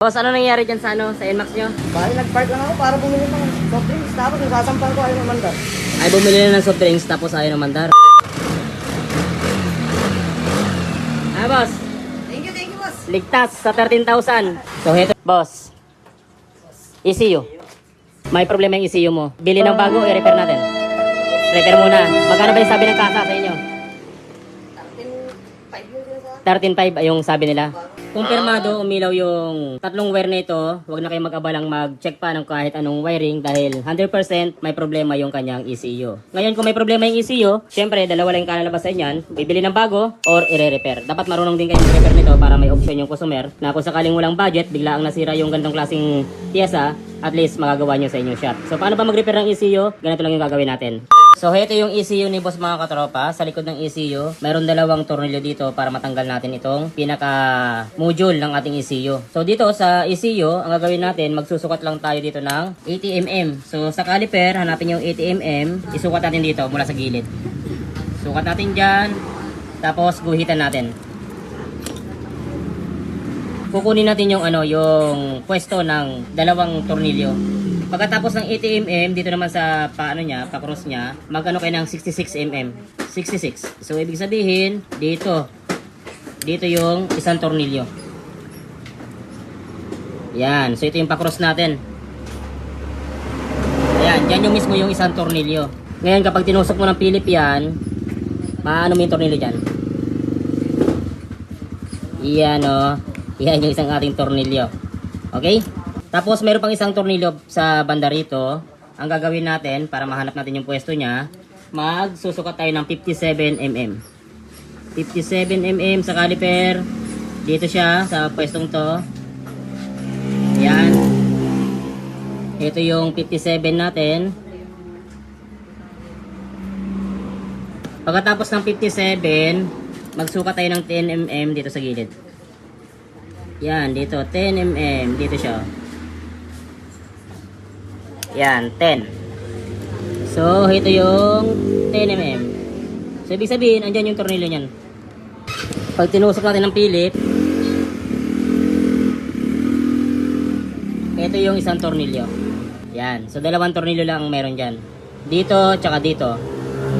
Boss, ano nangyari dyan sa sa NMAX nyo? Bali, nag-park lang ako para bumili ng soft drinks. Tapos nasasampal ko ayaw ng mandar. Ay, bumili na ng soft drinks tapos ayaw ng mandar. Ah, boss. Thank you, boss. Ligtas sa 13,000. So, heto, boss. ECU. May problema yung ECU mo. Bili ng bago, i-repair natin. Repair muna. Magkano ba yung sabi ng kasa sa inyo? 13,500 yung sabi nila. Kumpirmado, umilaw yung tatlong wire nito. Huwag na kayo mag-abalang mag-check pa ng kahit anong wiring dahil 100% may problema yung kanyang ECU. Ngayon, kung may problema yung ECU, syempre, dalawa lang yung kalalabas sa inyan. Bibili ng bago or i-repair. Dapat marunong din kayo mag-repair nito para may option yung customer na kung sakaling walang budget, bigla ang nasira yung ganitong klaseng piyesa, at least magagawa nyo sa inyong shop. So, paano ba mag-repair ng ECU? Ganito lang yung gagawin natin. So, ito yung ECU ni boss mga katropa. Sa likod ng ECU, mayroon dalawang tornilyo dito para matanggal natin itong pinaka-module ng ating ECU. So, dito sa ECU, ang gagawin natin, magsusukat lang tayo dito ng 80 mm. So, sa caliper, hanapin yung 80 mm. Isukat natin dito mula sa gilid. Sukat natin dyan. Tapos, guhitan natin. Kukunin natin yung yung pwesto ng dalawang tornilyo. Pagkatapos ng 80 mm, dito naman sa pa-cross niya, mag-ano kayo ng 66 mm. 66. So, ibig sabihin, dito yung isang tornilyo. Yan. So, ito yung pa-cross natin. Ayan. Yan yung mismo yung isang tornilyo. Ngayon, kapag tinusok mo ng Philip yan, maano mo yung tornilyo dyan. Yan, o. Yan yung isang ating tornilyo. Okay? Tapos, mayroon pang isang tornilyo sa banda rito. Ang gagawin natin, para mahanap natin yung pwesto niya, magsusukat tayo ng 57 mm. 57 mm sa caliper. Dito siya, sa pwestong to. Yan. Ito yung 57 natin. Pagkatapos ng 57, magsukat tayo ng 10 mm dito sa gilid. Yan, dito, 10 mm. Dito siya. Yan, 10. So, ito yung 10 mm. So, ibig sabihin, andyan yung tornilyo niyan. Pag tinusok natin ng Philip, ito yung isang tornilyo. Yan. So, dalawang tornilyo lang ang meron dyan. Dito, tsaka dito.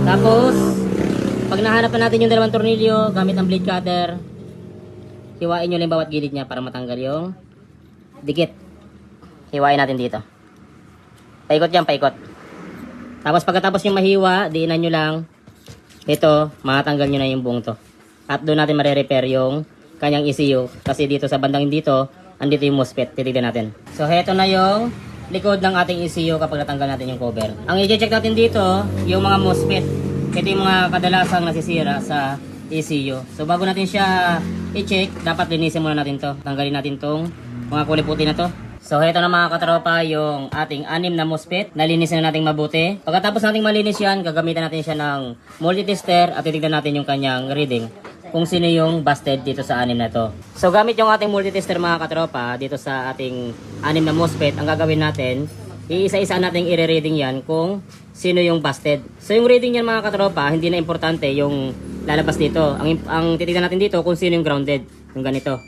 Tapos, pag nahanap na natin yung dalawang tornilyo, gamit ang blade cutter, hiwain nyo lang bawat gilid niya para matanggal yung dikit. Hiwain natin dito. Paikot yan, paikot. Tapos pagkatapos yung mahiwa, diinan nyo lang. Ito, matanggal nyo na yung buong to. At doon natin mare-repair yung kanyang ECU. Kasi dito sa bandang dito, andito yung MOSFET. Titignan natin. So, heto na yung likod ng ating ECU kapag natanggal natin yung cover. Ang i-check natin dito, yung mga MOSFET. Ito yung mga kadalasang nasisira sa ECU. So, bago natin siya i-check, dapat linisin muna natin to. Tanggalin natin tong mga kulay puti na to. So, ito na mga katropa yung ating 6 na MOSFET. Nalinis na natin mabuti. Pagkatapos nating malinis yan, gagamitan natin siya ng multitester at titignan natin yung kanyang reading kung sino yung busted dito sa 6 na to. So, gamit yung ating multitester mga katropa dito sa ating 6 na MOSFET, ang gagawin natin, iisa-isa natin i-reading yan kung sino yung busted. So, yung reading yan mga katropa, hindi na importante yung lalabas dito. Ang titignan natin dito kung sino yung grounded. Yung ganito.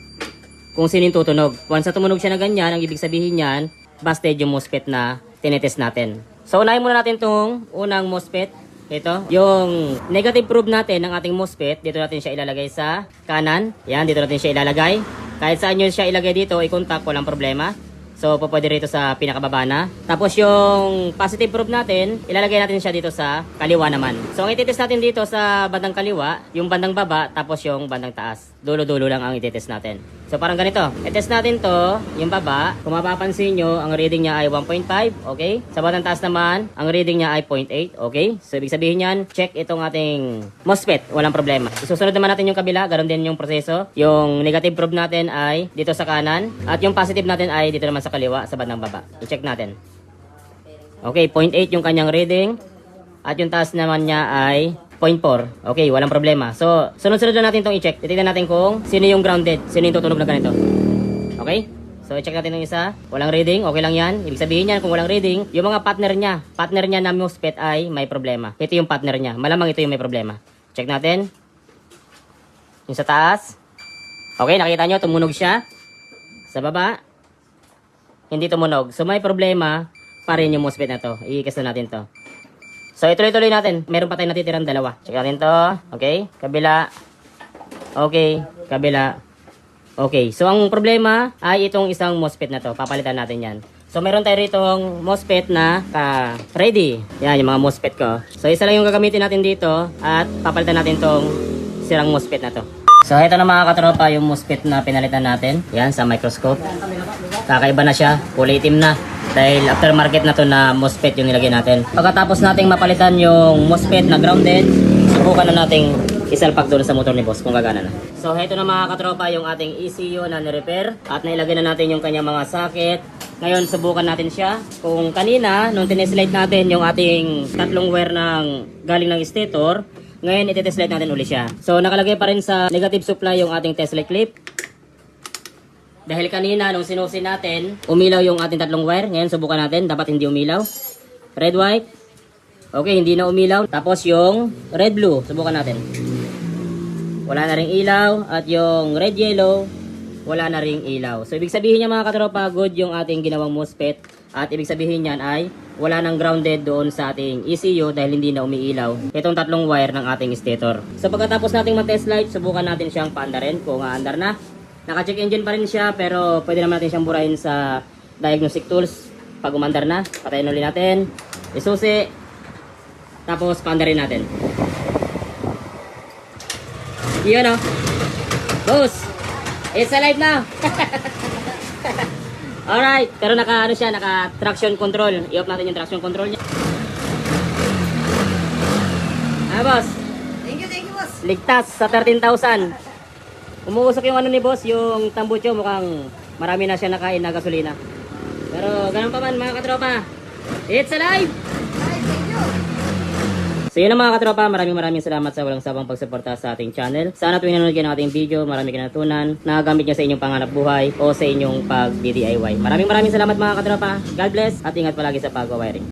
Kung sino yung tutunog. Once na tumunog siya na ganyan, ang ibig sabihin yan, busted yung MOSFET na tinetest natin. So, unahin muna natin itong unang MOSFET. Ito, yung negative probe natin ng ating MOSFET, dito natin siya ilalagay sa kanan. Yan, dito natin siya ilalagay. Kahit saan nyo siya ilagay dito, i-contact, walang problema. So, pwede rito sa pinakababa na. Tapos yung positive probe natin, ilalagay natin siya dito sa kaliwa naman. So, ang ititest natin dito sa bandang kaliwa, yung bandang baba, tapos yung bandang taas. Dulo-dulo lang ang ititest natin. So, parang ganito. I-test natin to, yung baba. Kung mapapansin nyo, ang reading niya ay 1.5, okay? Sa bandang taas naman, ang reading niya ay 0.8, okay? So, ibig sabihin yan, check itong ating MOSFET, walang problema. Susunod naman natin yung kabila, ganoon din yung proseso. Yung negative probe natin ay dito sa kanan, at yung positive natin ay dito naman sa kaliwa, sa bandang baba. I-check natin. Okay, 0.8 yung kanyang reading, at yung taas naman niya ay 0.4. Okay, walang problema. So, sunod-sunod na natin itong i-check. Titignan natin kung sino yung grounded, sino yung tutunog na ganito. Okay? So, i-check natin yung isa. Walang reading, okay lang yan. Ibig sabihin yan, kung walang reading, yung mga partner niya na MOSFET ay may problema. Ito yung partner niya. Malamang ito yung may problema. Check natin. Yung sa taas. Okay, nakita nyo, tumunog siya. Sa baba. hindi tumunog. So may problema pa rin yung MOSFET na to. I-ikas na natin to. So ituloy-tuloy natin. Meron pa tayong natitirang dalawa. Check natin to. Okay. Kabila. Okay. Kabila. Okay. So ang problema ay itong isang MOSFET na to. Papalitan natin yan. So meron tayo ritong MOSFET na ready. Yan yung mga MOSFET ko. So isa lang yung gagamitin natin dito. At papalitan natin tong sirang MOSFET na to. So ito na mga katropa yung MOSFET na pinalitan natin. Yan sa microscope. Kakaiba na siya. Kulay itim na. Dahil aftermarket na to na MOSFET yung nilagay natin. Pagkatapos nating mapalitan yung MOSFET na grounded, subukan na nating isalpak doon sa motor ni boss kung gagana na. So ito na mga katropa yung ating ECU na nirepair. At nailagay na natin yung kanyang mga socket. Ngayon subukan natin siya. Kung kanina, nung tineslide natin yung ating tatlong wire ng galing ng stator, ngayon iti-test natin uli siya. So nakalagay pa rin sa negative supply yung ating test light clip. Dahil kanina nung sinusin natin, umilaw yung ating tatlong wire. Ngayon subukan natin, dapat hindi umilaw. Red white. Okay, hindi na umilaw. Tapos yung red blue, subukan natin. Wala na ring ilaw. At yung red yellow, wala na ring ilaw. So ibig sabihin niya mga katropa, good yung ating ginawang MOSFET. At ibig sabihin niyan ay wala nang grounded doon sa ating ECU dahil hindi na umiilaw itong tatlong wire ng ating stator. So pagkatapos nating mag-test light, subukan natin siyang paandarin kung aandar na. Naka-check engine pa rin siya pero pwede naman natin siyang burahin sa diagnostic tools pag umandar na. Patayin ulit natin. Isusi. Tapos paandarin natin. Yun o. Boss! It's alive now! Alright. Pero naka traction control. I-off natin yung traction control niya. Boss. Thank you, boss. Ligtas sa 13,000. Umuusok yung ano ni boss, yung tambucho, mukhang marami na siya nakain na gasolina. Pero ganun pa man mga katropa, it's alive! Thank you. So yun na mga katropa, maraming salamat sa walang sabang pagsuporta sa ating channel. Sana tuwing nanonood kayo ng ating video, marami kayo natutunan, nagagamit nyo sa inyong panganap buhay o sa inyong pag-DIY. Maraming salamat mga katropa, God bless at ingat palagi sa pag-wiring.